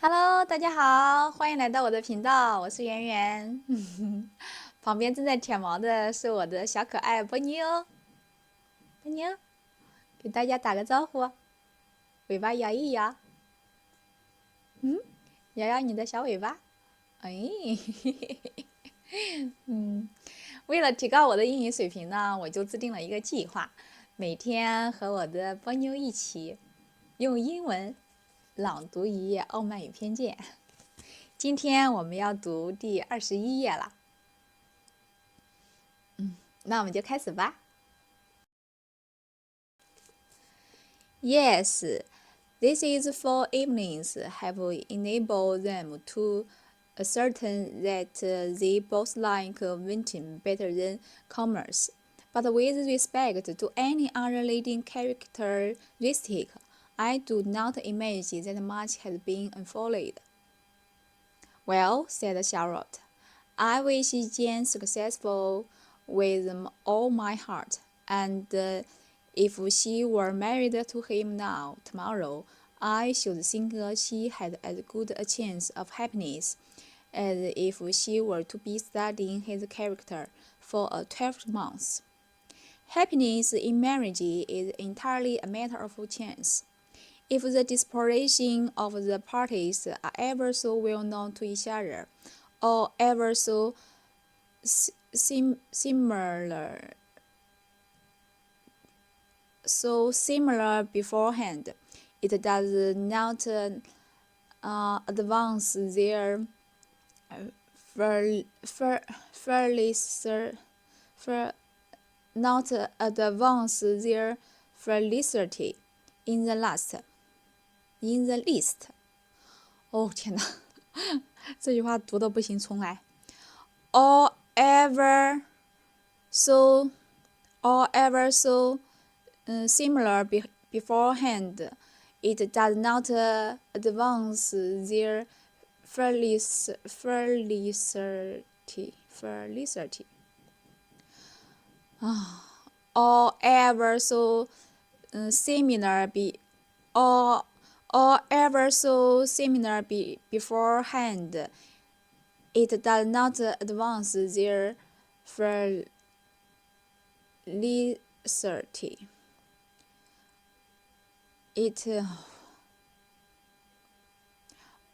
Hello，大家好，欢迎来到我的频道，我是圆圆。旁边正在舔毛的是我的小可爱波妞，波妞，给大家打个招呼，尾巴摇一摇，摇摇你的小尾巴。哎，为了提高我的英语水平呢，我就制定了一个计划，每天和我的波妞一起用英文朗读一页《傲慢与偏见》。今天我们要读第21页了，那我们就开始吧。Yes, this is for evenings have enabled them to ascertain that they both like venting better than commerce, but with respect to any other leading characteristic, I do not imagine that much has been unfolded. Well, said Charlotte, I wish Jane successful with all my heart, and if she were married to him now, tomorrow, I should think she had as good a chance of happiness as if she were to be studying his character for a 12 months. Happiness in marriage is entirely a matter of chance. If the disposition of the parties are ever so well known to each other, or ever so similar beforehand, it does not advance their felicity in the least. 哦天哪，这句话读的不行，重来。Or ever so similar beforehand, it does not advance their felicity. Or ever so similar beforehand, it does not advance their felicity.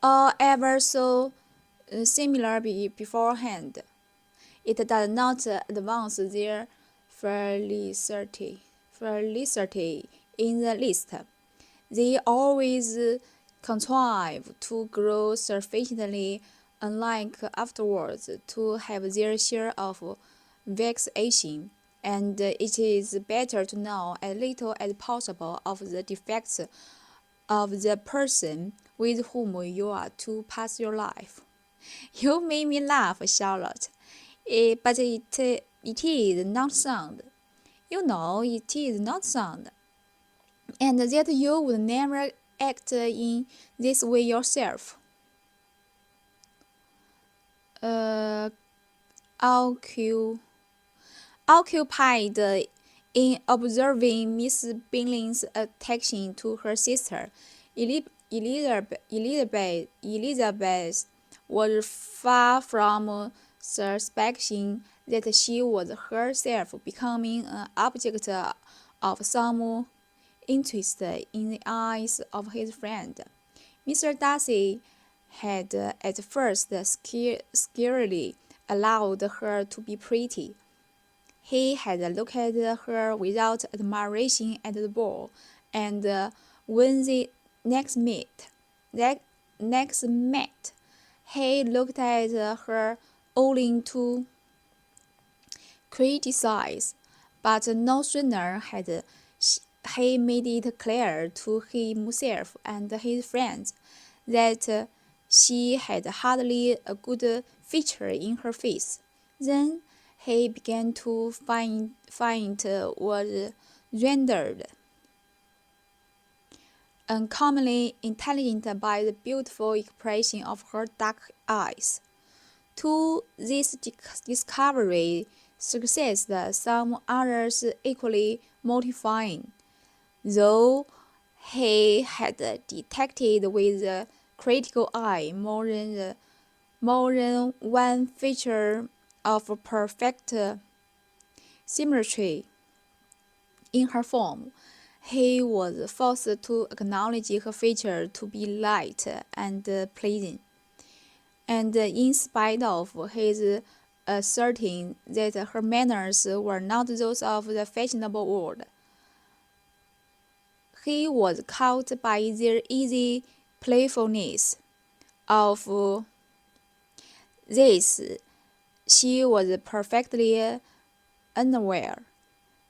Or ever so similar beforehand, it does not advance their felicity in the least. They always contrive to grow sufficiently unlike afterwards to have their share of vexation, and it is better to know as little as possible of the defects of the person with whom you are to pass your life. You made me laugh, Charlotte, but it is not sound. You know it is not sound, and that you would never act in this way yourself. Occupied in observing Miss Bingley's attention to her sister, Elizabeth was far from suspecting that she was herself becoming an object of some interest in the eyes of his friend. Mr. Darcy had at first scarcely allowed her to be pretty. He had looked at her without admiration at the ball, and when they next met, he looked at her only to criticize. But no sooner had he made it clear to himself and his friends that she had hardly a good feature in her face, then he began to find was rendered uncommonly intelligent by the beautiful expression of her dark eyes. To this discovery succeeded some others equally mortifying, though he had detected with critical eye more than one feature of perfect symmetry in her form. He was forced to acknowledge her feature to be light and pleasing, and in spite of his asserting that her manners were not those of the fashionable world, he was caught by their easy playfulness. Of this, she was perfectly unaware.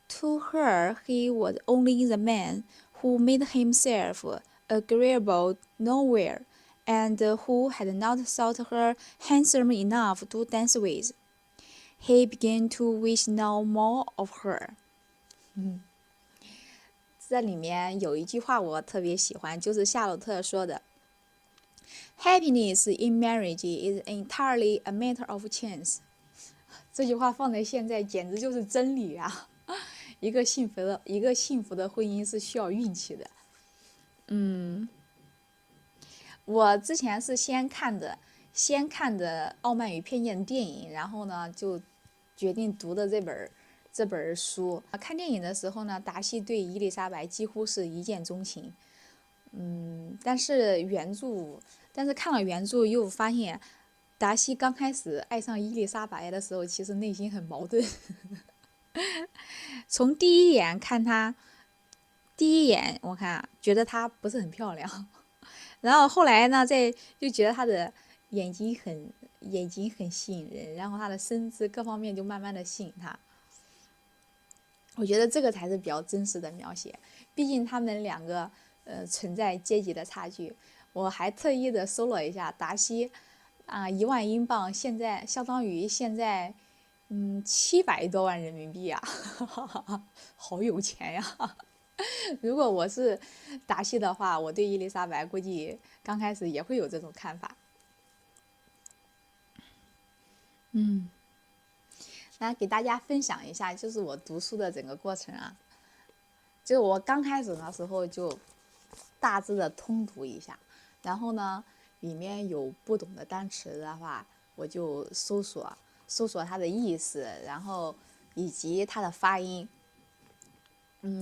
To her, he was only the man who made himself agreeable nowhere, and who had not thought her handsome enough to dance with. He began to wish no more of her. 这里面有一句话我特别喜欢，就是夏洛特说的 Happiness in marriage is entirely a matter of chance. 这句话放在现在简直就是真理啊！一个幸福的婚姻是需要运气的。我之前是先看的《傲慢与偏见》的电影，然后呢就决定读的这本书。看电影的时候呢，达西对伊丽莎白几乎是一见钟情。但是看了原著又发现，达西刚开始爱上伊丽莎白的时候，其实内心很矛盾。从第一眼我看觉得她不是很漂亮，然后后来呢，就觉得她的眼睛很吸引人，然后她的身姿各方面就慢慢的吸引她。我觉得这个才是比较真实的描写，毕竟他们两个存在阶级的差距。我还特意的搜了一下，达西1万英镑现在相当于现在700多万人民币啊，好有钱呀！如果我是达西的话，我对伊丽莎白估计刚开始也会有这种看法。那给大家分享一下，就是我读书的整个过程啊。就是我刚开始的时候就大致的通读一下，然后呢，里面有不懂的单词的话，我就搜索它的意思，然后以及它的发音。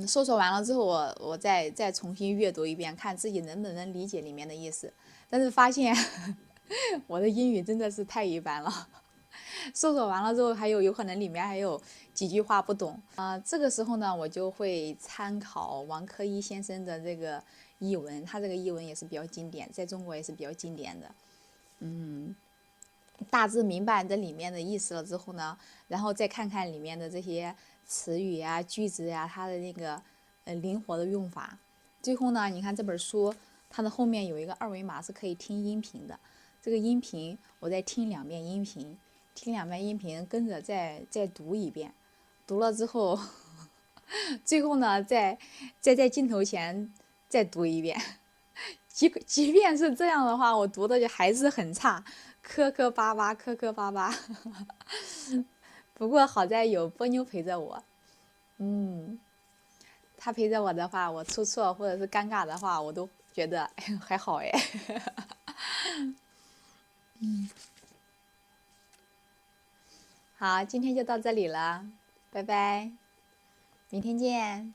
搜索完了之后，我再重新阅读一遍，看自己能不能理解里面的意思。但是发现我的英语真的是太一般了。搜索完了之后，有可能里面还有几句话不懂这个时候呢，我就会参考王科一先生的这个译文，他这个译文也是比较经典，在中国也是比较经典的。大致明白这里面的意思了之后呢，然后再看看里面的这些词语呀、句子呀，它的那个灵活的用法。最后呢，你看这本书，它的后面有一个二维码是可以听音频的，这个音频我再听2遍音频。跟着再读一遍，读了之后，最后呢，再在镜头前再读一遍。即便是这样的话，我读的就还是很差，磕磕巴巴。不过好在有波妞陪着我，他陪着我的话，我出错或者是尴尬的话，我都觉得还好哎。好，今天就到这里了，拜拜，明天见。